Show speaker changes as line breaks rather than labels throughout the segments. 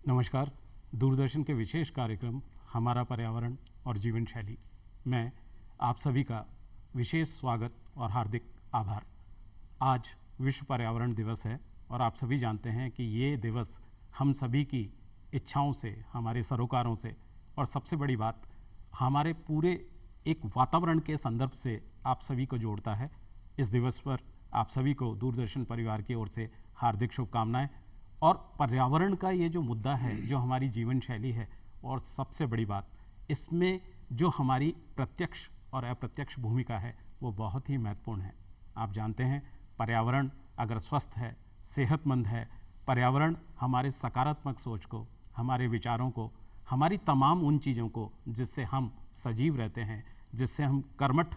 नमस्कार। दूरदर्शन के विशेष कार्यक्रम हमारा पर्यावरण और जीवन शैली में आप सभी का विशेष स्वागत और हार्दिक आभार। आज विश्व पर्यावरण दिवस है और आप सभी जानते हैं कि ये दिवस हम सभी की इच्छाओं से, हमारे सरोकारों से और सबसे बड़ी बात हमारे पूरे एक वातावरण के संदर्भ से आप सभी को जोड़ता है। इस दिवस पर आप सभी को दूरदर्शन परिवार की ओर से हार्दिक शुभकामनाएं। और पर्यावरण का ये जो मुद्दा है, जो हमारी जीवन शैली है और सबसे बड़ी बात इसमें जो हमारी प्रत्यक्ष और अप्रत्यक्ष भूमिका है वो बहुत ही महत्वपूर्ण है। आप जानते हैं पर्यावरण अगर स्वस्थ है, सेहतमंद है, पर्यावरण हमारे सकारात्मक सोच को, हमारे विचारों को, हमारी तमाम उन चीज़ों को जिससे हम सजीव रहते हैं, जिससे हम कर्मठ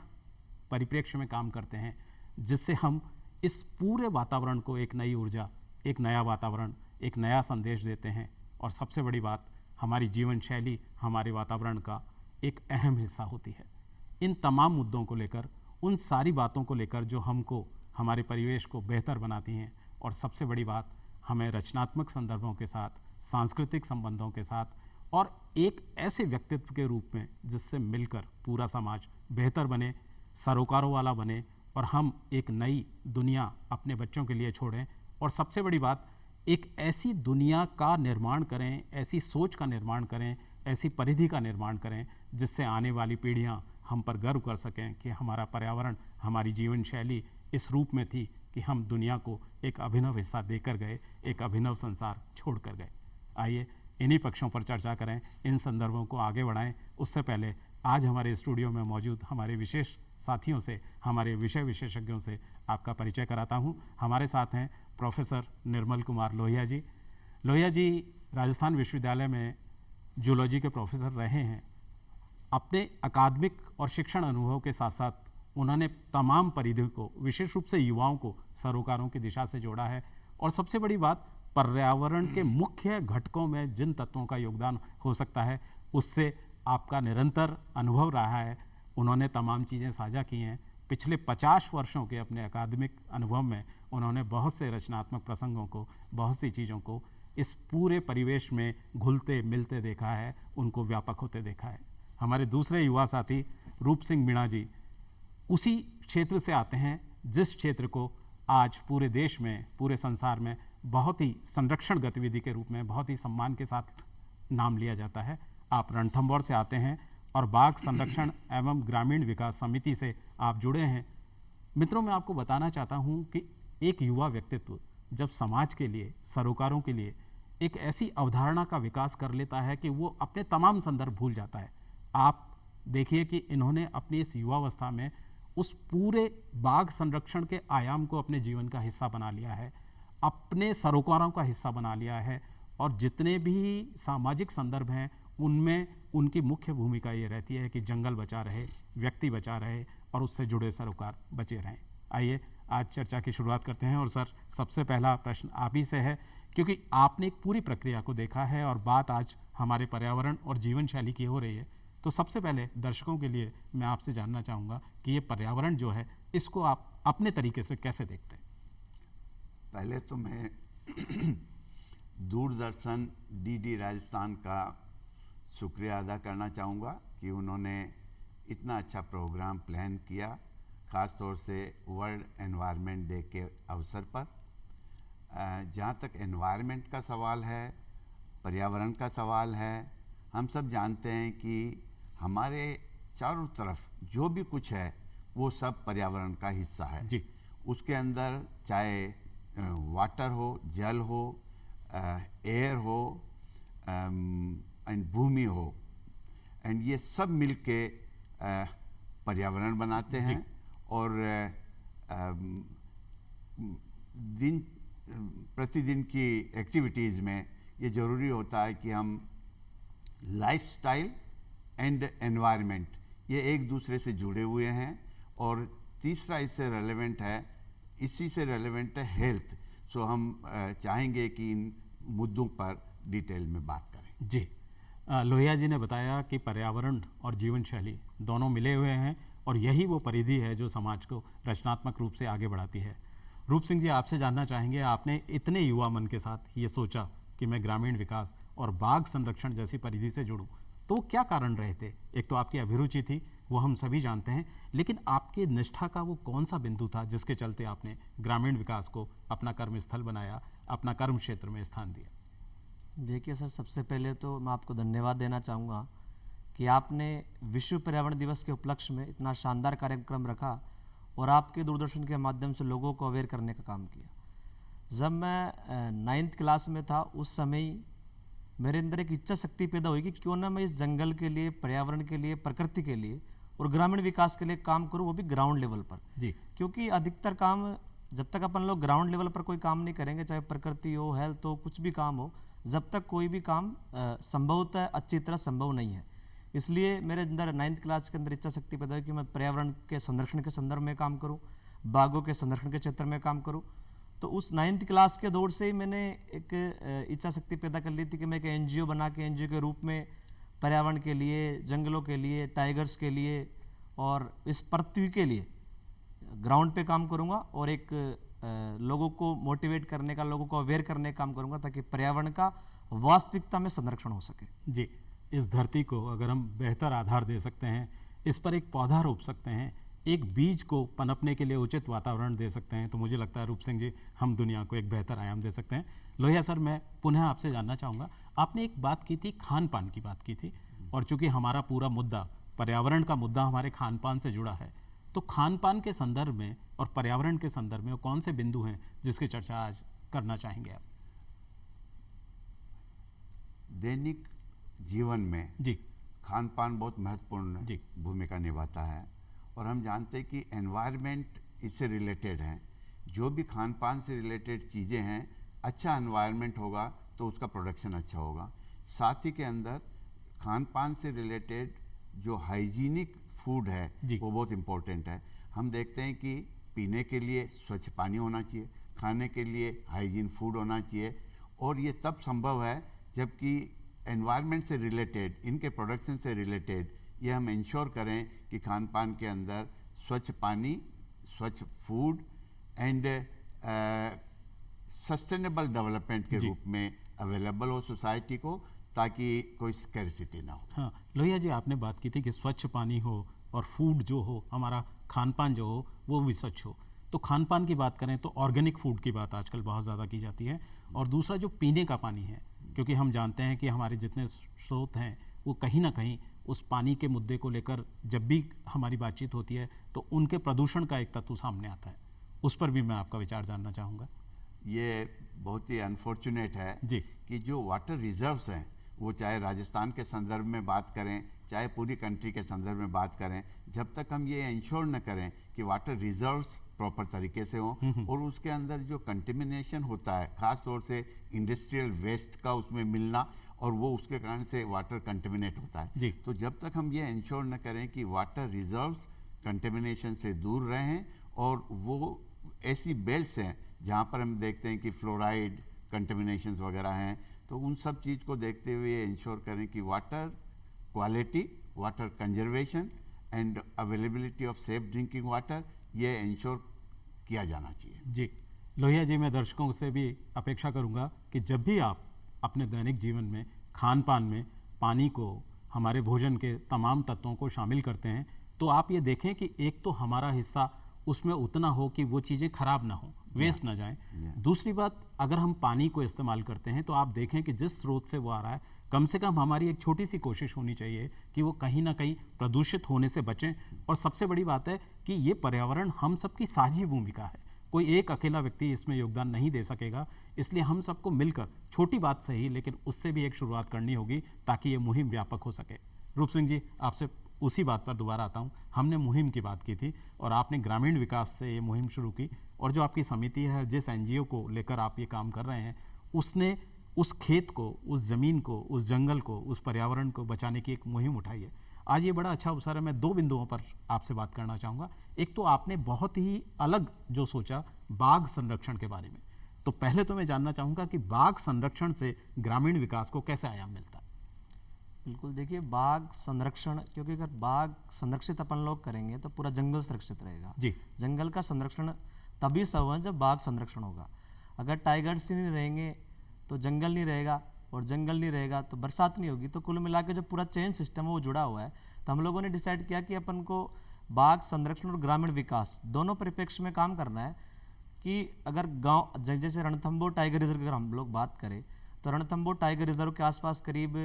परिप्रेक्ष्य में काम करते हैं, जिससे हम इस पूरे वातावरण को एक नई ऊर्जा, एक नया वातावरण, एक नया संदेश देते हैं। और सबसे बड़ी बात हमारी जीवन शैली हमारे वातावरण का एक अहम हिस्सा होती है। इन तमाम मुद्दों को लेकर, उन सारी बातों को लेकर जो हमको हमारे परिवेश को बेहतर बनाती हैं और सबसे बड़ी बात हमें रचनात्मक संदर्भों के साथ, सांस्कृतिक संबंधों के साथ और एक ऐसे व्यक्तित्व के रूप में जिससे मिलकर पूरा समाज बेहतर बने, सरोकारों वाला बने और हम एक नई दुनिया अपने बच्चों के लिए छोड़ें। और सबसे बड़ी बात एक ऐसी दुनिया का निर्माण करें, ऐसी सोच का निर्माण करें, ऐसी परिधि का निर्माण करें जिससे आने वाली पीढ़ियां हम पर गर्व कर सकें कि हमारा पर्यावरण, हमारी जीवन शैली इस रूप में थी कि हम दुनिया को एक अभिनव हिस्सा देकर गए, एक अभिनव संसार छोड़ कर गए। आइए इन्हीं पक्षों पर चर्चा करें, इन संदर्भों को आगे बढ़ाएं। उससे पहले आज हमारे स्टूडियो में मौजूद हमारे विशेष साथियों से, हमारे विषय विशेषज्ञों से आपका परिचय कराता हूं। हमारे साथ हैं प्रोफेसर निर्मल कुमार लोहिया जी। लोहिया जी राजस्थान विश्वविद्यालय में जूलॉजी के प्रोफेसर रहे हैं। अपने अकादमिक और शिक्षण अनुभव के साथ साथ उन्होंने तमाम परिधि को, विशेष रूप से युवाओं को सरोकारों की दिशा से जोड़ा है। और सबसे बड़ी बात पर्यावरण के मुख्य घटकों में जिन तत्वों का योगदान हो सकता है उससे आपका निरंतर अनुभव रहा है। उन्होंने तमाम चीज़ें साझा की हैं। पिछले 50 वर्षों के अपने अकादमिक अनुभव में उन्होंने बहुत से रचनात्मक प्रसंगों को, बहुत सी चीज़ों को इस पूरे परिवेश में घुलते मिलते देखा है, उनको व्यापक होते देखा है। हमारे दूसरे युवा साथी रूप सिंह मीणा जी उसी क्षेत्र से आते हैं जिस क्षेत्र को आज पूरे देश में, पूरे संसार में बहुत ही संरक्षण गतिविधि के रूप में बहुत ही सम्मान के साथ नाम लिया जाता है। आप रणथंभौर से आते हैं और बाघ संरक्षण एवं ग्रामीण विकास समिति से आप जुड़े हैं। मित्रों, मैं आपको बताना चाहता हूं कि एक युवा व्यक्तित्व जब समाज के लिए, सरोकारों के लिए एक ऐसी अवधारणा का विकास कर लेता है कि वो अपने तमाम संदर्भ भूल जाता है। आप देखिए कि इन्होंने अपनी इस युवावस्था में उस पूरे बाघ संरक्षण के आयाम को अपने जीवन का हिस्सा बना लिया है, अपने सरोकारों का हिस्सा बना लिया है। और जितने भी सामाजिक संदर्भ हैं उनमें उनकी मुख्य भूमिका ये रहती है कि जंगल बचा रहे, व्यक्ति बचा रहे और उससे जुड़े सरोकार बचे रहें। आइए आज चर्चा की शुरुआत करते हैं। और सर, सबसे पहला प्रश्न आप ही से है क्योंकि आपने एक पूरी प्रक्रिया को देखा है और बात आज हमारे पर्यावरण और जीवन शैली की हो रही है। तो सबसे पहले दर्शकों के लिए मैं आपसे जानना चाहूँगा कि ये पर्यावरण जो है इसको आप अपने तरीके से कैसे देखते हैं?
पहले तो मैं दूरदर्शन डीडी राजस्थान का शुक्रिया अदा करना चाहूँगा कि उन्होंने इतना अच्छा प्रोग्राम प्लान किया, ख़ास तौर से वर्ल्ड एनवायरनमेंट डे के अवसर पर। जहाँ तक एनवायरनमेंट का सवाल है, पर्यावरण का सवाल है, हम सब जानते हैं कि हमारे चारों तरफ जो भी कुछ है वो सब पर्यावरण का हिस्सा है
जी।
उसके अंदर चाहे वाटर हो, जल हो, एयर हो एंड भूमि हो, एंड ये सब मिलके पर्यावरण बनाते हैं। और प्रतिदिन की एक्टिविटीज़ में ये ज़रूरी होता है कि हम लाइफस्टाइल एंड एनवायरनमेंट ये एक दूसरे से जुड़े हुए हैं। और तीसरा इससे रेलेवेंट है, इसी से रेलेवेंट है हेल्थ। सो हम चाहेंगे कि इन मुद्दों पर डिटेल में बात करें।
जी, लोहिया जी ने बताया कि पर्यावरण और जीवन शैली दोनों मिले हुए हैं और यही वो परिधि है जो समाज को रचनात्मक रूप से आगे बढ़ाती है। रूप सिंह जी, आपसे जानना चाहेंगे, आपने इतने युवा मन के साथ ये सोचा कि मैं ग्रामीण विकास और बाघ संरक्षण जैसी परिधि से जुड़ूं, तो क्या कारण रहे थे? एक तो आपकी अभिरुचि थी, वो हम सभी जानते हैं, लेकिन आपकी निष्ठा का वो कौन सा बिंदु था जिसके चलते आपने ग्रामीण विकास को अपना कर्मस्थल बनाया, अपना कर्म क्षेत्र में स्थान दिया?
देखिए सर, सबसे पहले तो मैं आपको धन्यवाद देना चाहूँगा कि आपने विश्व पर्यावरण दिवस के उपलक्ष्य में इतना शानदार कार्यक्रम रखा और आपके दूरदर्शन के माध्यम से लोगों को अवेयर करने का काम किया। जब मैं 9th क्लास में था, उस समय ही मेरे अंदर एक इच्छा शक्ति पैदा हुई कि क्यों ना मैं इस जंगल के लिए, पर्यावरण के लिए, प्रकृति के लिए और ग्रामीण विकास के लिए काम करूं, वो भी ग्राउंड लेवल पर
जी।
क्योंकि अधिकतर काम जब तक अपन लोग ग्राउंड लेवल पर कोई काम नहीं करेंगे, चाहे प्रकृति हो, हेल्थ हो, कुछ भी काम हो, जब तक कोई भी काम संभवतः अच्छी तरह संभव नहीं है। इसलिए मेरे अंदर 9th क्लास के अंदर इच्छा शक्ति पैदा हुई कि मैं पर्यावरण के संरक्षण के संदर्भ में काम करूं, बाघों के संरक्षण के क्षेत्र में काम करूं। तो उस 9th क्लास के दौर से ही मैंने एक इच्छा शक्ति पैदा कर ली थी कि मैं एक NGO बना के NGO के रूप में पर्यावरण के लिए, जंगलों के लिए, टाइगर्स के लिए और इस पृथ्वी के लिए ग्राउंड पे काम करूंगा और एक लोगों को मोटिवेट करने का, लोगों को अवेयर करने का काम करूंगा ताकि पर्यावरण का वास्तविकता में संरक्षण हो सके।
जी, इस धरती को अगर हम बेहतर आधार दे सकते हैं, इस पर एक पौधा रोप सकते हैं, एक बीज को पनपने के लिए उचित वातावरण दे सकते हैं, तो मुझे लगता है रूप सिंह जी, हम दुनिया को एक बेहतर आयाम दे सकते हैं। लोहिया सर, मैं पुनः आपसे जानना चाहूँगा, आपने एक बात की थी, खान पान की बात की थी, और चूंकि हमारा पूरा मुद्दा, पर्यावरण का मुद्दा हमारे खान पान से जुड़ा है, तो खान पान के संदर्भ में और पर्यावरण के संदर्भ में वो कौन से बिंदु हैं जिसकी चर्चा आज करना चाहेंगे आप?
दैनिक जीवन में
जी
खान पान बहुत महत्वपूर्ण
जी।
भूमिका निभाता है और हम जानते हैं कि एनवायरनमेंट इससे रिलेटेड है। जो भी खान पान से रिलेटेड चीज़ें हैं, अच्छा एनवायरनमेंट होगा तो उसका प्रोडक्शन अच्छा होगा। साथ ही के अंदर खान पान से रिलेटेड जो हाइजीनिक फूड है
जी।
वो बहुत इम्पोर्टेंट है। हम देखते हैं कि पीने के लिए स्वच्छ पानी होना चाहिए, खाने के लिए हाइजीन फूड होना चाहिए, और ये तब संभव है जबकि एनवायरनमेंट से रिलेटेड, इनके प्रोडक्शन से रिलेटेड ये हम इंश्योर करें कि खान पान के अंदर स्वच्छ पानी, स्वच्छ फूड एंड सस्टेनेबल डेवलपमेंट के
जी।
रूप में अवेलेबल हो सोसाइटी को, ताकि कोई स्कैरसिटी ना हो।
हाँ, लोहिया जी, आपने बात की थी कि स्वच्छ पानी हो और फूड जो हो, हमारा खान पान जो हो वो भी स्वच्छ हो। तो खान पान की बात करें तो ऑर्गेनिक फूड की बात आजकल बहुत ज़्यादा की जाती है, और दूसरा जो पीने का पानी है, क्योंकि हम जानते हैं कि हमारे जितने स्रोत हैं वो कहीं ना कहीं उस पानी के मुद्दे को लेकर जब भी हमारी बातचीत होती है तो उनके प्रदूषण का एक तत्व सामने आता है। उस पर भी मैं आपका विचार जानना चाहूँगा।
ये बहुत ही अनफॉर्चुनेट है
जी।
कि जो वाटर रिजर्व्स हैं, वो चाहे राजस्थान के संदर्भ में बात करें, चाहे पूरी कंट्री के संदर्भ में बात करें, जब तक हम ये इंश्योर न करें कि वाटर रिजर्व्स प्रॉपर तरीके से हों और उसके अंदर जो कंटेमिनेशन होता है, खास तौर से इंडस्ट्रियल वेस्ट का उसमें मिलना, और वो उसके कारण से वाटर कंटेमिनेट होता है।
जी।
तो जब तक हम ये इंश्योर न करें कि वाटर रिजर्व्स कंटेमिनेशन से दूर रहें, और वो ऐसी बेल्ट्स हैं जहाँ पर हम देखते हैं कि फ्लोराइड कंटेमिनेशंस वगैरह हैं, तो उन सब चीज़ को देखते हुए इंश्योर करें कि water quality, water conservation and availability of safe drinking water, ये इंश्योर किया जाना चाहिए।
जी, लोहिया जी, मैं दर्शकों से भी अपेक्षा करूंगा कि जब भी आप अपने दैनिक जीवन में खान पान में पानी को, हमारे भोजन के तमाम तत्वों को शामिल करते हैं, तो आप ये देखें कि एक तो हमारा हिस्सा उसमें उतना हो कि वो चीज़ें खराब ना हो, वेस्ट ना जाएं। दूसरी बात, अगर हम पानी को इस्तेमाल करते हैं तो आप देखें कि जिस स्रोत से वो आ रहा है, कम से कम हमारी एक छोटी सी कोशिश होनी चाहिए कि वो कहीं ना कहीं प्रदूषित होने से बचें। और सबसे बड़ी बात है कि ये पर्यावरण हम सबकी साझी भूमिका है, कोई एक अकेला व्यक्ति इसमें योगदान नहीं दे सकेगा, इसलिए हम सबको मिलकर, छोटी बात सही लेकिन उससे भी एक शुरुआत करनी होगी ताकि ये मुहिम व्यापक हो सके। रूप सिंह जी, आपसे उसी बात पर दोबारा आता हूँ। हमने मुहिम की बात की थी और आपने ग्रामीण विकास से ये मुहिम शुरू की, और जो आपकी समिति है, जिस NGO को लेकर आप ये काम कर रहे हैं, उसने उस खेत को, उस ज़मीन को, उस जंगल को, उस पर्यावरण को बचाने की एक मुहिम उठाई है। आज ये बड़ा अच्छा अवसर है, मैं दो बिंदुओं पर आपसे बात करना चाहूँगा। एक तो आपने बहुत ही अलग जो सोचा बाघ संरक्षण के बारे में, तो पहले तो मैं जानना चाहूँगा कि बाघ संरक्षण से ग्रामीण विकास को कैसे आयाम मिलता है?
बिल्कुल, देखिए बाघ संरक्षण, क्योंकि अगर बाघ संरक्षित अपन लोग करेंगे तो पूरा जंगल सुरक्षित रहेगा।
जी।
जंगल का संरक्षण तभी संभव है जब बाघ संरक्षण होगा। अगर टाइगर्स ही नहीं रहेंगे तो जंगल नहीं रहेगा, और जंगल नहीं रहेगा तो बरसात नहीं होगी। तो कुल मिला के जो पूरा चेन सिस्टम है वो जुड़ा हुआ है। तो हम लोगों ने डिसाइड किया कि अपन को बाघ संरक्षण और ग्रामीण विकास दोनों परिप्रेक्ष्य में काम करना है। कि अगर गांव जैसे रणथंभौर टाइगर रिजर्व की अगर हम लोग बात करें तो रणथंभौर टाइगर रिजर्व के आसपास करीब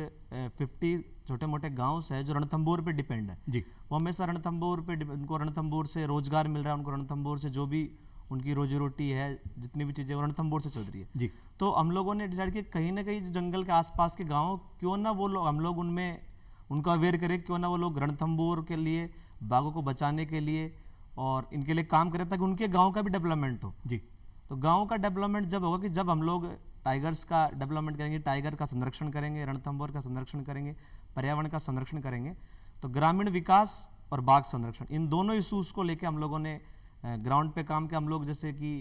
50 छोटे मोटे गांव है जो रणथंभौर पे डिपेंड है
जी।
वो हमेशा रणथंभौर पे उनको रणथंभौर से रोजगार मिल रहा है, उनको रणथंभौर से जो भी उनकी रोजी रोटी है, जितनी भी चीज़ें वो रणथंभौर से चल रही है
जी।
तो हम लोगों ने डिसाइड किया कहीं ना कहीं जंगल के आसपास के गांव क्यों ना वो लोग हम लोग उनमें उनको अवेयर करें, क्यों ना वो लोग रणथंभौर के लिए बाघों को बचाने के लिए और इनके लिए काम करें ताकि उनके गांव का भी डेवलपमेंट हो।
जी।
तो गांव का डेवलपमेंट जब होगा कि जब हम लोग टाइगर्स का डेवलपमेंट करेंगे, टाइगर का संरक्षण करेंगे, रणथंभौर का संरक्षण करेंगे, पर्यावरण का संरक्षण करेंगे, तो ग्रामीण विकास और बाघ संरक्षण इन दोनों इशूज़ को लेकर हम लोगों ने ग्राउंड पे काम किया। हम लोग जैसे कि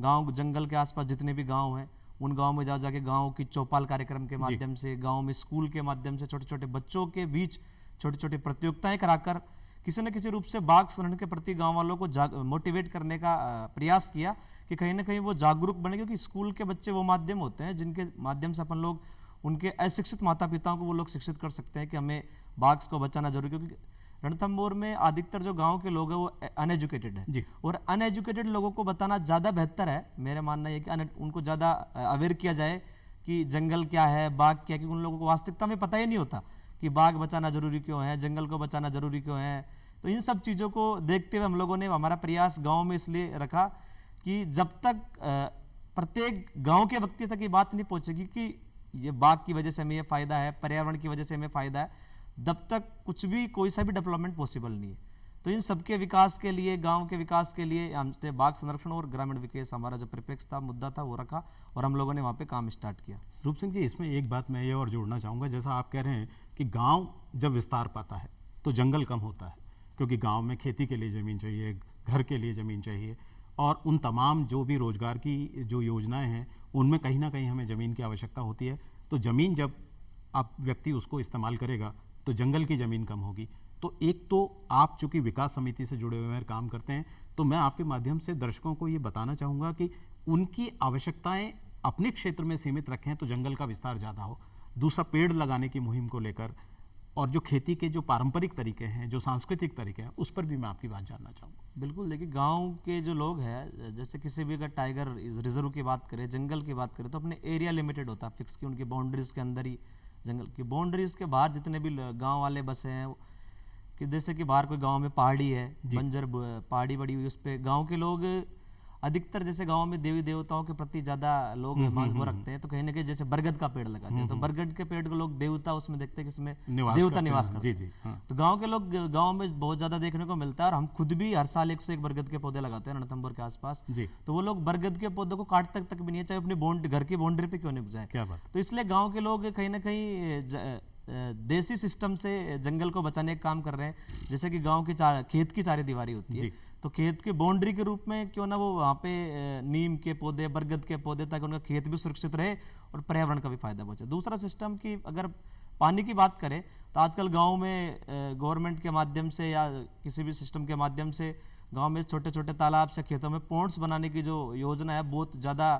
गांव जंगल के आसपास जितने भी गांव हैं उन गांव में जा जाके गांव की चौपाल कार्यक्रम के माध्यम से, गांव में स्कूल के माध्यम से छोटे छोटे बच्चों के बीच छोटी छोटी प्रतियोगिताएं कराकर किसी न किसी रूप से बाघ संरक्षण के प्रति गांव वालों को मोटिवेट करने का प्रयास किया कि कहीं ना कहीं वो जागरूक बने, क्योंकि स्कूल के बच्चे वो माध्यम होते हैं जिनके माध्यम से अपन लोग उनके अशिक्षित माता पिताओं को वो लोग शिक्षित कर सकते हैं कि हमें बाघ को बचाना जरूरी, क्योंकि रणथंभौर में अधिकतर जो गांव के लोग हैं वो अनएजुकेटेड है और अनएजुकेटेड लोगों को बताना ज़्यादा बेहतर है। मेरा मानना है कि उनको ज़्यादा अवेयर किया जाए कि जंगल क्या है, बाघ क्या है, क्योंकि उन लोगों को वास्तविकता में पता ही नहीं होता कि बाघ बचाना जरूरी क्यों है, जंगल को बचाना जरूरी क्यों है। तो इन सब चीज़ों को देखते हुए हम लोगों ने हमारा प्रयास गाँव में इसलिए रखा कि जब तक प्रत्येक गाँव के व्यक्ति तक ये बात नहीं पहुँचेगी कि ये बाघ की वजह से हमें ये फ़ायदा है, पर्यावरण की वजह से हमें फ़ायदा है, तब तक कुछ भी कोई सा भी डेवलपमेंट पॉसिबल नहीं है। तो इन सबके विकास के लिए, गांव के विकास के लिए हमने बाघ संरक्षण और ग्रामीण विकास हमारा जो परिप्रेक्ष्य था, मुद्दा था, वो रखा और हम लोगों ने वहाँ पे काम स्टार्ट किया।
रूप सिंह जी, इसमें एक बात मैं ये और जोड़ना चाहूँगा, जैसा आप कह रहे हैं कि गांव जब विस्तार पाता है तो जंगल कम होता है, क्योंकि गांव में खेती के लिए ज़मीन चाहिए, घर के लिए ज़मीन चाहिए, और उन तमाम जो भी रोज़गार की जो योजनाएँ हैं उनमें कहीं ना कहीं हमें ज़मीन की आवश्यकता होती है। तो ज़मीन जब आप व्यक्ति उसको इस्तेमाल करेगा तो जंगल की ज़मीन कम होगी। तो एक तो आप चूँकि विकास समिति से जुड़े हुए काम करते हैं, तो मैं आपके माध्यम से दर्शकों को ये बताना चाहूँगा कि उनकी आवश्यकताएं अपने क्षेत्र में सीमित रखें तो जंगल का विस्तार ज़्यादा हो। दूसरा, पेड़ लगाने की मुहिम को लेकर और जो खेती के जो पारंपरिक तरीके हैं, जो सांस्कृतिक तरीके हैं, उस पर भी मैं आपकी बात जानना चाहूँगा।
बिल्कुल, देखिए गांव के जो लोग हैं, जैसे किसी भी अगर टाइगर रिजर्व की बात करें, जंगल की बात करें, तो अपने एरिया लिमिटेड होता है फिक्स की, उनकी बाउंड्रीज के अंदर ही, जंगल की बाउंड्रीज के बाहर जितने भी गांव वाले बसे हैं, कि जैसे कि बाहर कोई गांव में पहाड़ी है, बंजर पहाड़ी बड़ी हुई, उस पर गाँव के लोग अधिकतर जैसे गांव में देवी देवताओं के प्रति ज़्यादा लोग वो रखते हैं, तो कहीं ना कहीं जैसे बरगद का पेड़ लगाते हैं, तो बरगद के पेड़ को लोग देवता उसमें देखते हैं कि इसमें देवता निवास करते हैं।
हाँ।
तो गांव के लोग गांव में बहुत ज़्यादा देखने को मिलता है, और हम खुद भी हर साल 101 बरगद के पौधे लगाते हैं रणथंभौर के आसपास। तो वो लोग बरगद के पौधों को काट तक भी नहीं है, चाहे अपनी घर की बाउंड्री पे क्यों नहीं जाए।
क्या बात।
तो इसलिए गाँव के लोग कहीं ना कहीं देसी सिस्टम से जंगल को बचाने का काम कर रहे हैं। जैसे कि गांव की खेत की चारे दीवारी होती है, तो खेत के बाउंड्री के रूप में क्यों ना वो वहाँ पे नीम के पौधे, बरगद के पौधे, ताकि उनका खेत भी सुरक्षित रहे और पर्यावरण का भी फायदा पहुंचे। दूसरा सिस्टम की अगर पानी की बात करें तो आजकल गाँव में गवर्नमेंट के माध्यम से या किसी भी सिस्टम के माध्यम से गाँव में छोटे छोटे तालाब से खेतों में पोंड्स बनाने की जो योजना है बहुत ज़्यादा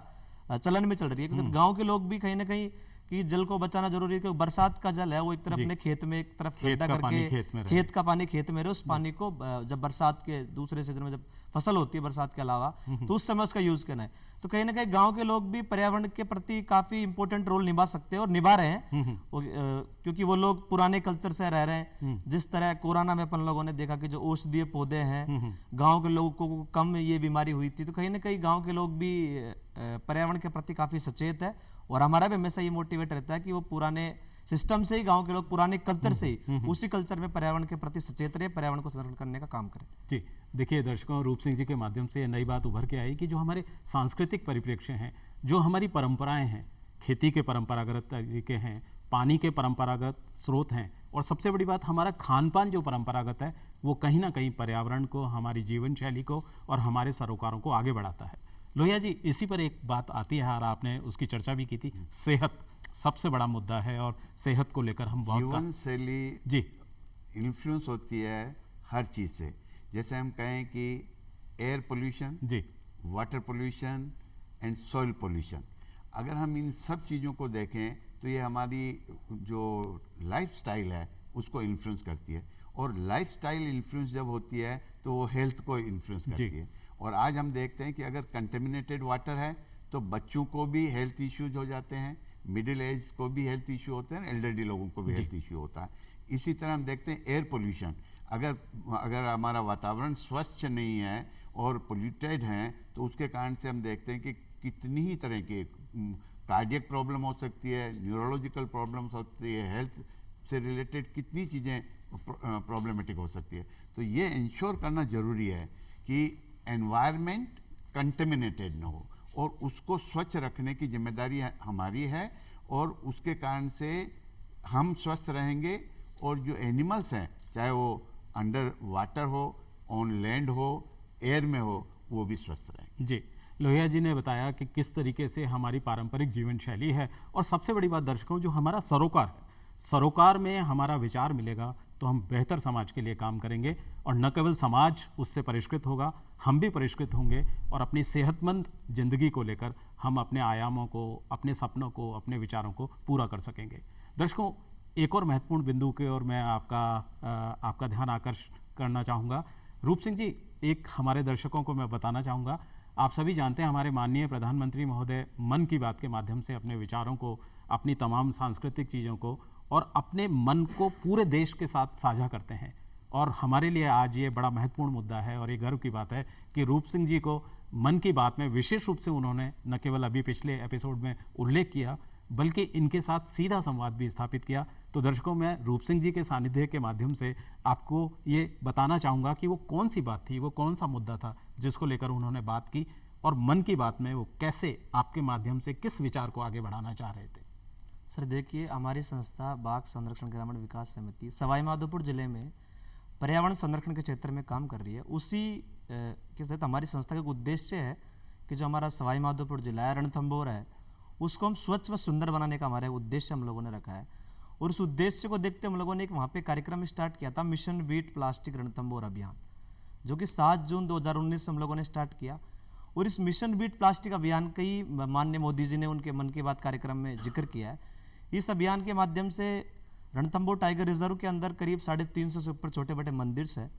चलन में चल रही है, क्योंकि गाँव के लोग भी कहीं ना कहीं कि जल को बचाना जरूरी है, क्योंकि बरसात का जल है वो एक तरफ अपने खेत में, एक तरफ गड्ढा करके खेत का पानी खेत में रहे, उस पानी को जब बरसात के दूसरे सीजन में जब फसल होती है बरसात के अलावा, तो उस समय उसका यूज करना है। तो कहीं ना कहीं गांव के लोग भी पर्यावरण के प्रति काफी इंपॉर्टेंट रोल निभा सकते हैं और निभा रहे हैं, क्योंकि वो लोग पुराने कल्चर से रह रहे हैं। जिस तरह कोरोना में अपन लोगों ने देखा कि जो औषधीय पौधे हैं, गाँव के लोगों को कम ये बीमारी हुई थी, तो कहीं ना कहीं गाँव के लोग भी पर्यावरण के प्रति काफी सचेत है, और हमारा भी हमेशा ये मोटिवेट रहता है कि वो पुराने सिस्टम से ही, गांव के लोग पुराने कल्चर से ही उसी कल्चर में पर्यावरण के प्रति सचेत रहे, पर्यावरण को संरक्षण करने का काम करें।
जी देखिए दर्शकों, रूप सिंह जी के माध्यम से नई बात उभर के आई कि जो हमारे सांस्कृतिक परिप्रेक्ष्य हैं, जो हमारी परंपराएं हैं, खेती के परंपरागत तरीके हैं, पानी के परंपरागत स्रोत हैं, और सबसे बड़ी बात हमारा खान पान जो परंपरागत है वो कहीं ना कहीं पर्यावरण को, हमारी जीवन शैली को और हमारे सरोकारों को आगे बढ़ाता है। लोहिया जी, इसी पर एक बात आती है और आपने उसकी चर्चा भी की थी, सेहत सबसे बड़ा मुद्दा है और सेहत को लेकर हम बहुत
जीवन शैली
जी
इन्फ्लुएंस होती है हर चीज़ से। जैसे हम कहें कि एयर पोल्यूशन,
जी,
water pollution and soil pollution, अगर हम इन सब चीज़ों को देखें तो ये हमारी जो लाइफस्टाइल है उसको इन्फ्लुएंस करती है, और लाइफस्टाइल इन्फ्लुएंस जब होती है तो वो हेल्थ को इन्फ्लुएंस करती है। और आज हम देखते हैं कि अगर कंटेमिनेटेड वाटर है तो बच्चों को भी हेल्थ इश्यूज हो जाते हैं, मिडिल एज को भी हेल्थ इश्यू होते हैं, एल्डरली लोगों को भी हेल्थ इश्यू होता है। इसी तरह हम देखते हैं एयर पोल्यूशन, अगर हमारा वातावरण स्वच्छ नहीं है और पोल्यूटेड है तो उसके कारण से हम देखते हैं कि कितनी ही तरह के कार्डियक प्रॉब्लम हो सकती है, न्यूरोलॉजिकल प्रॉब्लम्स होती है, हेल्थ से रिलेटेड कितनी चीज़ें प्रॉब्लमेटिक हो सकती है। तो ये इंश्योर करना ज़रूरी है कि एनवायरनमेंट कंटेमिनेटेड ना हो, और उसको स्वच्छ रखने की जिम्मेदारी हमारी है, और उसके कारण से हम स्वस्थ रहेंगे और जो एनिमल्स हैं चाहे वो अंडर वाटर हो, ऑन लैंड हो, एयर में हो, वो भी स्वस्थ रहेंगे।
जी, लोहिया जी ने बताया कि किस तरीके से हमारी पारंपरिक जीवन शैली है, और सबसे बड़ी बात दर्शकों, जो हमारा सरोकार है, सरोकार में हमारा विचार मिलेगा तो हम बेहतर समाज के लिए काम करेंगे, और न केवल समाज उससे परिष्कृत होगा, हम भी परिष्कृत होंगे, और अपनी सेहतमंद जिंदगी को लेकर हम अपने आयामों को, अपने सपनों को, अपने विचारों को पूरा कर सकेंगे। दर्शकों, एक और महत्वपूर्ण बिंदु की ओर मैं आपका ध्यान आकर्षित करना चाहूँगा। रूप सिंह जी, एक हमारे दर्शकों को मैं बताना चाहूँगा, आप सभी जानते हैं हमारे माननीय प्रधानमंत्री महोदय मन की बात के माध्यम से अपने विचारों को, अपनी तमाम सांस्कृतिक चीज़ों को और अपने मन को पूरे देश के साथ साझा करते हैं। और हमारे लिए आज ये बड़ा महत्वपूर्ण मुद्दा है और ये गर्व की बात है कि रूप सिंह जी को मन की बात में विशेष रूप से उन्होंने न केवल अभी पिछले एपिसोड में उल्लेख किया, बल्कि इनके साथ सीधा संवाद भी स्थापित किया। तो दर्शकों, मैं रूप सिंह जी के सानिध्य के माध्यम से आपको ये बताना चाहूँगा कि वो कौन सी बात थी, वो कौन सा मुद्दा था जिसको लेकर उन्होंने बात की, और मन की बात में वो कैसे आपके माध्यम से किस विचार को आगे बढ़ाना चाह रहे थे।
सर देखिए, हमारी संस्था बाघ संरक्षण ग्रामीण विकास समिति सवाई माधोपुर जिले में पर्यावरण संरक्षण के क्षेत्र में काम कर रही है। उसी के साथ हमारी संस्था का एक उद्देश्य है कि जो हमारा सवाई माधोपुर जिला है, रणथंभौर है, उसको हम स्वच्छ व सुंदर बनाने का हमारा उद्देश्य हम लोगों ने रखा है। और उस उद्देश्य को देखते हम लोगों ने एक वहाँ पे कार्यक्रम स्टार्ट किया था, मिशन बीट प्लास्टिक रणथंभौर अभियान, जो कि 7 जून 2019 में हम लोगों ने स्टार्ट किया। और इस मिशन बीट प्लास्टिक अभियान का ही माननीय मोदी जी ने उनके मन की बात कार्यक्रम में जिक्र किया है। इस अभियान के माध्यम से रणथंभौर टाइगर रिजर्व के अंदर करीब 350 से ऊपर छोटे बड़े मंदिर है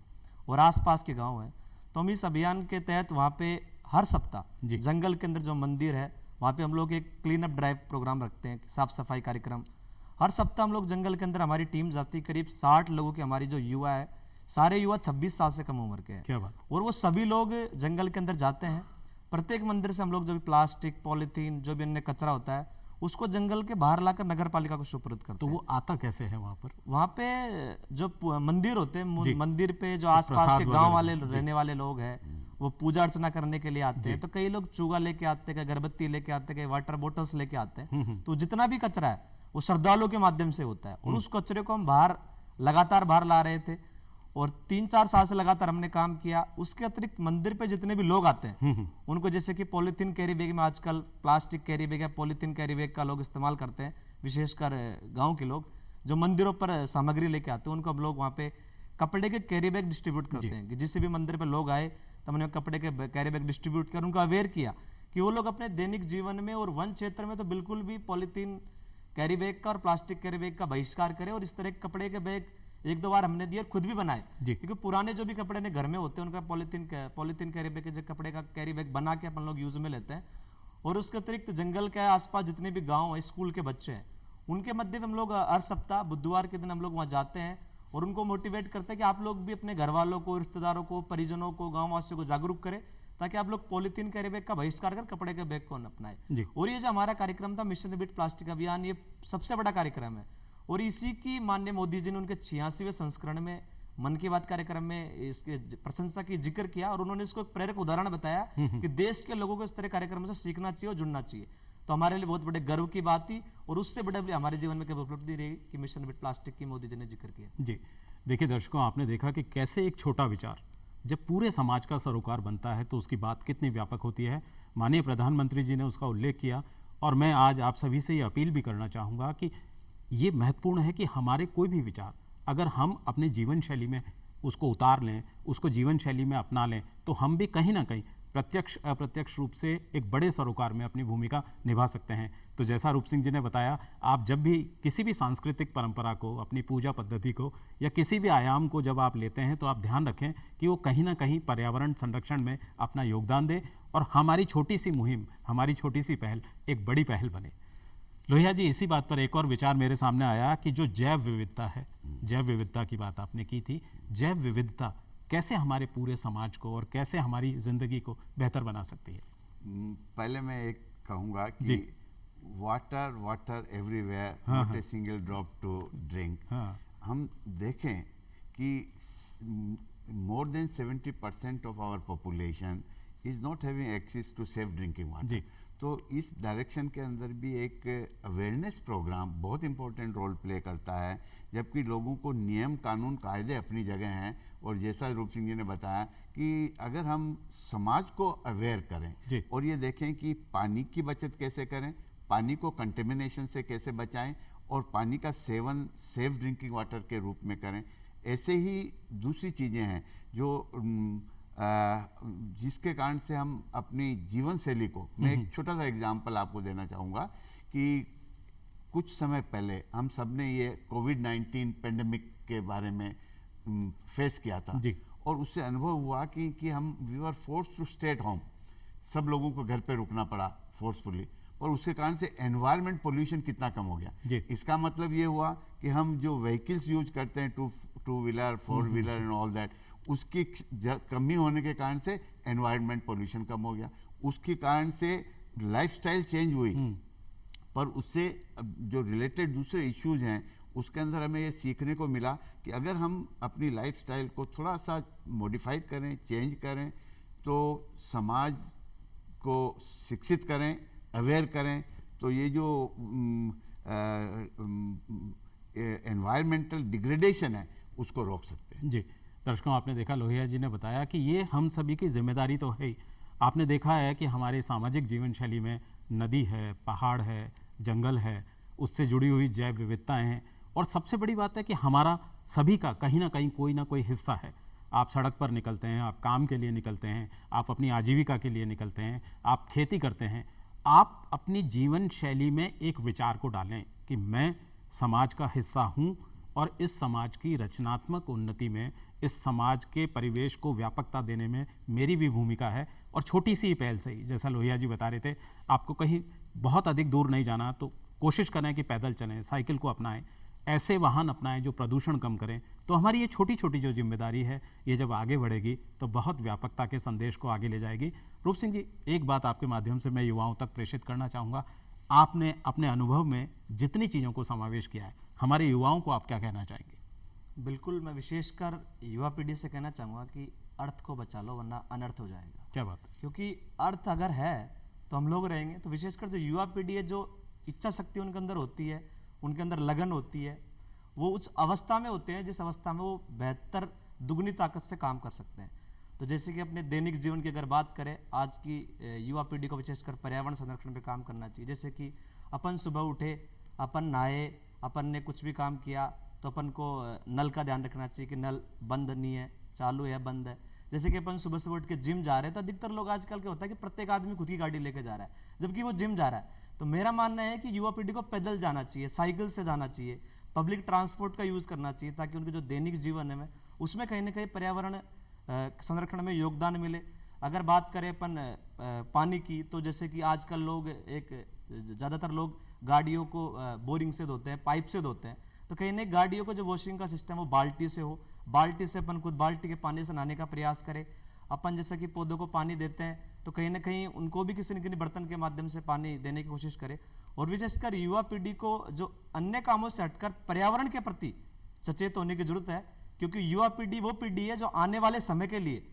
और आसपास के गांव हैं। तो हम इस अभियान के तहत वहाँ पे हर सप्ताह जंगल के अंदर जो मंदिर है वहाँ पे हम लोग एक क्लीन अप ड्राइव प्रोग्राम रखते हैं, साफ सफाई कार्यक्रम। हर सप्ताह हम लोग जंगल के अंदर हमारी टीम जाती है, करीब 60 लोगों की हमारी जो युवा है, सारे युवा 26 साल से कम उम्र के हैं।
क्या बात।
और वो सभी लोग जंगल के अंदर जाते हैं। प्रत्येक मंदिर से हम लोग जो भी प्लास्टिक, पॉलीथीन, जो भी अन्य कचरा होता है, उसको जंगल के बाहर लाकर नगर पालिका को सुपुर्द करते हैं।
तो वो आता कैसे है वहाँ पर?
वहाँ पे जो मंदिर होते हैं, मंदिर पे जो आसपास के गांव वाले रहने वाले लोग हैं, वो पूजा अर्चना करने के लिए आते हैं। तो कई लोग चूगा लेके आते हैं, अगरबत्ती लेके आते हैं, वाटर बोटल्स लेके आते हैं। तो जितना भी कचरा है वो श्रद्धालुओं के माध्यम से होता है, और उस कचरे को हम लगातार बाहर ला रहे थे, और 3-4 साल से लगातार हमने काम किया। उसके अतिरिक्त मंदिर पे जितने भी लोग आते हैं उनको, जैसे कि पॉलीथीन कैरी बैग में आजकल प्लास्टिक कैरी बैग या पॉलीथीन कैरी बैग का लोग इस्तेमाल करते हैं, विशेषकर गांव के लोग जो मंदिरों पर सामग्री लेके आते हैं, उनको हम लोग वहाँ पे कपड़े के कैरी बैग डिस्ट्रीब्यूट करते हैं कि जिससे भी मंदिर पे लोग आए तो हमने कपड़े के कैरी बैग डिस्ट्रीब्यूट कर उनको अवेयर किया कि वो लोग अपने दैनिक जीवन में और वन क्षेत्र में तो बिल्कुल भी पॉलीथीन कैरी बैग का और प्लास्टिक कैरी बैग का बहिष्कार करें, और इस तरह के कपड़े के बैग 1-2 बार हमने दिए, खुद भी बनाए। क्योंकि पुराने जो भी कपड़े ने घर में होते हैं उनका पॉलीथीन कैरी बैग के कपड़े का कैरी बैग बना के अपन लोग यूज में लेते हैं। और उसके अतिरिक्त जंगल के आसपास जितने भी गांव हैं, स्कूल के बच्चे हैं, उनके मध्य में हम लोग हर सप्ताह बुधवार के दिन हम लोग वहाँ जाते हैं और उनको मोटिवेट करते हैं कि आप लोग भी अपने घर वालों को, रिश्तेदारों को, परिजनों को, गाँव वासियों को जागरूक करें, ताकि आप लोग पॉलीथीन कैरी बैग का बहिष्कार कर कपड़े के बैग को अपनाएं। और ये जो हमारा कार्यक्रम था मिशन बीट प्लास्टिक अभियान, ये सबसे बड़ा कार्यक्रम है, और इसी की माननीय मोदी जी ने उनके 86वें संस्करण में मन की बात कार्यक्रम में इसके प्रशंसा की जिक्र किया, और उन्होंने इसको एक प्रेरक उदाहरण बताया कि देश के लोगों को इस तरह कार्यक्रम से सीखना चाहिए और जुड़ना चाहिए। तो हमारे लिए बहुत बड़े गर्व की बात थी, और उससे बड़े हमारे जीवन में उपलब्धि रही कि मिशन बीट प्लास्टिक की मोदी जी ने जिक्र किया।
जी, देखिए दर्शकों, आपने देखा कि कैसे एक छोटा विचार जब पूरे समाज का सरोकार बनता है तो उसकी बात कितनी व्यापक होती है। माननीय प्रधानमंत्री जी ने उसका उल्लेख किया, और मैं आज आप सभी से ये अपील भी करना चाहूँगा कि ये महत्वपूर्ण है कि हमारे कोई भी विचार अगर हम अपने जीवन शैली में उसको उतार लें, उसको जीवन शैली में अपना लें, तो हम भी कहीं ना कहीं प्रत्यक्ष अप्रत्यक्ष रूप से एक बड़े सरोकार में अपनी भूमिका निभा सकते हैं। तो जैसा रूप सिंह जी ने बताया, आप जब भी किसी भी सांस्कृतिक परंपरा को, अपनी पूजा पद्धति को या किसी भी आयाम को जब आप लेते हैं तो आप ध्यान रखें कि वो कहीं ना कहीं पर्यावरण संरक्षण में अपना योगदान दे और हमारी छोटी सी मुहिम, हमारी छोटी सी पहल एक बड़ी पहल बने। लोहिया जी, इसी बात पर एक और विचार मेरे सामने आया कि जो जैव विविधता है, जैव विविधता की बात आपने की थी, जैव विविधता कैसे हमारे पूरे समाज को और कैसे हमारी जिंदगी को बेहतर बना सकती है?
पहले मैं एक कहूँगा
जी।
कि वाटर वाटर एवरीवेयर,
हाँ,
not a single drop to drink.
हाँ,
हम देखें कि more than 70% of our population is not having access to safe drinking water.
जी।
तो इस डायरेक्शन के अंदर भी एक अवेयरनेस प्रोग्राम बहुत इंपॉर्टेंट रोल प्ले करता है, जबकि लोगों को नियम कानून कायदे अपनी जगह हैं। और जैसा रूप सिंह जी ने बताया कि अगर हम समाज को अवेयर करें
जी।
और ये देखें कि पानी की बचत कैसे करें, पानी को कंटेमिनेशन से कैसे बचाएं और पानी का सेवन सेफ ड्रिंकिंग वाटर के रूप में करें, ऐसे ही दूसरी चीज़ें हैं जो जिसके कारण से हम अपनी जीवन शैली को, मैं एक छोटा सा एग्जांपल आपको देना चाहूँगा कि कुछ समय पहले हम सब ने ये कोविड-19 पेंडेमिक के बारे में फेस किया था
जी।
और उससे अनुभव हुआ कि हम we were force to stay at home, सब लोगों को घर पे रुकना पड़ा फोर्सफुली, और उसके कारण से एनवायरमेंट पोल्यूशन कितना कम हो गया।
जी।
इसका मतलब ये हुआ कि हम जो व्हीकल्स यूज करते हैं, two wheeler, four wheeler and all that, उसकी कमी होने के कारण से एनवायरनमेंट पोल्यूशन कम हो गया। उसके कारण से लाइफस्टाइल चेंज हुई, पर उससे जो रिलेटेड दूसरे इश्यूज हैं उसके अंदर हमें ये सीखने को मिला कि अगर हम अपनी लाइफस्टाइल को थोड़ा सा मॉडिफाइड करें, चेंज करें, तो समाज को शिक्षित करें, अवेयर करें, तो ये जो एनवायरमेंटल डिग्रेडेशन है उसको रोक सकते हैं।
जी। दर्शकों, आपने देखा लोहिया जी ने बताया कि ये हम सभी की जिम्मेदारी तो है ही। आपने देखा है कि हमारे सामाजिक जीवन शैली में नदी है, पहाड़ है, जंगल है, उससे जुड़ी हुई जैव विविधताएं हैं, और सबसे बड़ी बात है कि हमारा सभी का कहीं ना कहीं कोई ना कोई हिस्सा है। आप सड़क पर निकलते हैं, आप काम के लिए निकलते हैं, आप अपनी आजीविका के लिए निकलते हैं, आप खेती करते हैं। आप अपनी जीवन शैली में एक विचार को डालें कि मैं समाज का हिस्सा हूँ और इस समाज की रचनात्मक उन्नति में, इस समाज के परिवेश को व्यापकता देने में मेरी भी भूमिका है। और छोटी सी पहल से ही, जैसा लोहिया जी बता रहे थे, आपको कहीं बहुत अधिक दूर नहीं जाना तो कोशिश करें कि पैदल चलें, साइकिल को अपनाएं, ऐसे वाहन अपनाएं जो प्रदूषण कम करें। तो हमारी ये छोटी छोटी जो जिम्मेदारी है, ये जब आगे बढ़ेगी तो बहुत व्यापकता के संदेश को आगे ले जाएगी। रूप सिंह जी, एक बात आपके माध्यम से मैं युवाओं तक प्रेषित करना चाहूँगा। आपने अपने अनुभव में जितनी चीज़ों को समावेश किया है, हमारे युवाओं को आप क्या कहना चाहेंगे?
बिल्कुल, मैं विशेषकर युवा पीढ़ी से कहना चाहूँगा कि अर्थ को बचा लो वरना अनर्थ हो जाएगा।
क्या बात है?
क्योंकि अर्थ अगर है तो हम लोग रहेंगे। तो विशेषकर जो युवा पीढ़ी है, जो इच्छा शक्ति उनके अंदर होती है, उनके अंदर लगन होती है, वो उस अवस्था में होते हैं जिस अवस्था में वो बेहतर दुगनी ताकत से काम कर सकते हैं। तो जैसे कि अपने दैनिक जीवन की अगर बात करें, आज की युवा पीढ़ी को विशेषकर पर्यावरण संरक्षण पे काम करना चाहिए। जैसे कि अपन सुबह उठे, अपन नहाए, अपन ने कुछ भी काम किया तो अपन को नल का ध्यान रखना चाहिए कि नल बंद नहीं है, चालू है, बंद है। जैसे कि अपन सुबह सुबह उठ के जिम जा रहे हैं, तो अधिकतर लोग आजकल क्या होता है कि प्रत्येक आदमी खुद की गाड़ी लेके जा रहा है, जबकि वो जिम जा रहा है। तो मेरा मानना है कि युवा पीढ़ी को पैदल जाना चाहिए, साइकिल से जाना चाहिए, पब्लिक ट्रांसपोर्ट का यूज़ करना चाहिए, ताकि उनके जो दैनिक जीवन है उसमें कहीं ना कहीं पर्यावरण संरक्षण में योगदान मिले। अगर बात करें अपन पानी की, तो जैसे कि आजकल लोग ज़्यादातर लोग गाड़ियों को बोरिंग से धोते हैं, पाइप से धोते हैं। तो कहीं ना गाड़ियों का जो वॉशिंग का सिस्टम वो बाल्टी से हो, बाल्टी से अपन खुद बाल्टी के पानी से नहाने का प्रयास करें। अपन जैसे कि पौधों को पानी देते हैं तो कहीं ना कहीं उनको भी किसी न किसी बर्तन के माध्यम से पानी देने की कोशिश करें। और विशेषकर युवा पीढ़ी को जो अन्य कामों से हटकर पर्यावरण के प्रति सचेत होने की जरूरत है, क्योंकि युवा पीढ़ी वो पीढ़ी है जो आने वाले समय के लिए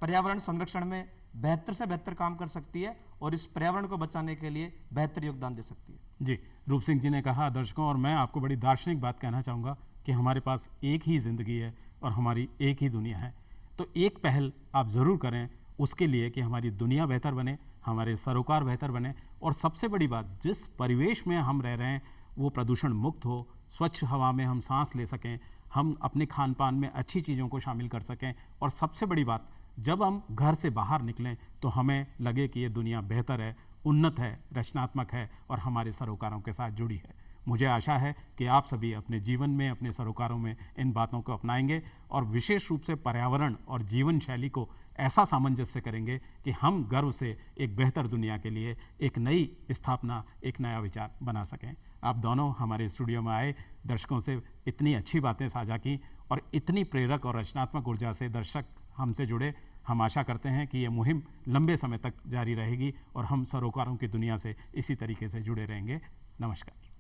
पर्यावरण संरक्षण में बेहतर से बेहतर काम कर सकती है और इस पर्यावरण को बचाने के लिए बेहतर योगदान दे सकती है।
जी, रूप सिंह जी ने कहा दर्शकों, और मैं आपको बड़ी दार्शनिक बात कहना चाहूँगा कि हमारे पास एक ही ज़िंदगी है और हमारी एक ही दुनिया है। तो एक पहल आप ज़रूर करें उसके लिए कि हमारी दुनिया बेहतर बने, हमारे सरोकार बेहतर बने, और सबसे बड़ी बात, जिस परिवेश में हम रह रहे हैं वो प्रदूषण मुक्त हो, स्वच्छ हवा में हम सांस ले सकें, हम अपने खान पान में अच्छी चीज़ों को शामिल कर सकें, और सबसे बड़ी बात, जब हम घर से बाहर निकलें तो हमें लगे कि ये दुनिया बेहतर है, उन्नत है, रचनात्मक है और हमारे सरोकारों के साथ जुड़ी है। मुझे आशा है कि आप सभी अपने जीवन में, अपने सरोकारों में इन बातों को अपनाएंगे और विशेष रूप से पर्यावरण और जीवन शैली को ऐसा सामंजस्य करेंगे कि हम गर्व से एक बेहतर दुनिया के लिए एक नई स्थापना, एक नया विचार बना सकें। आप दोनों हमारे स्टूडियो में आए, दर्शकों से इतनी अच्छी बातें साझा की और इतनी प्रेरक और रचनात्मक ऊर्जा से दर्शक हमसे जुड़े। हम आशा करते हैं कि ये मुहिम लंबे समय तक जारी रहेगी और हम सरोकारों की दुनिया से इसी तरीके से जुड़े रहेंगे। नमस्कार।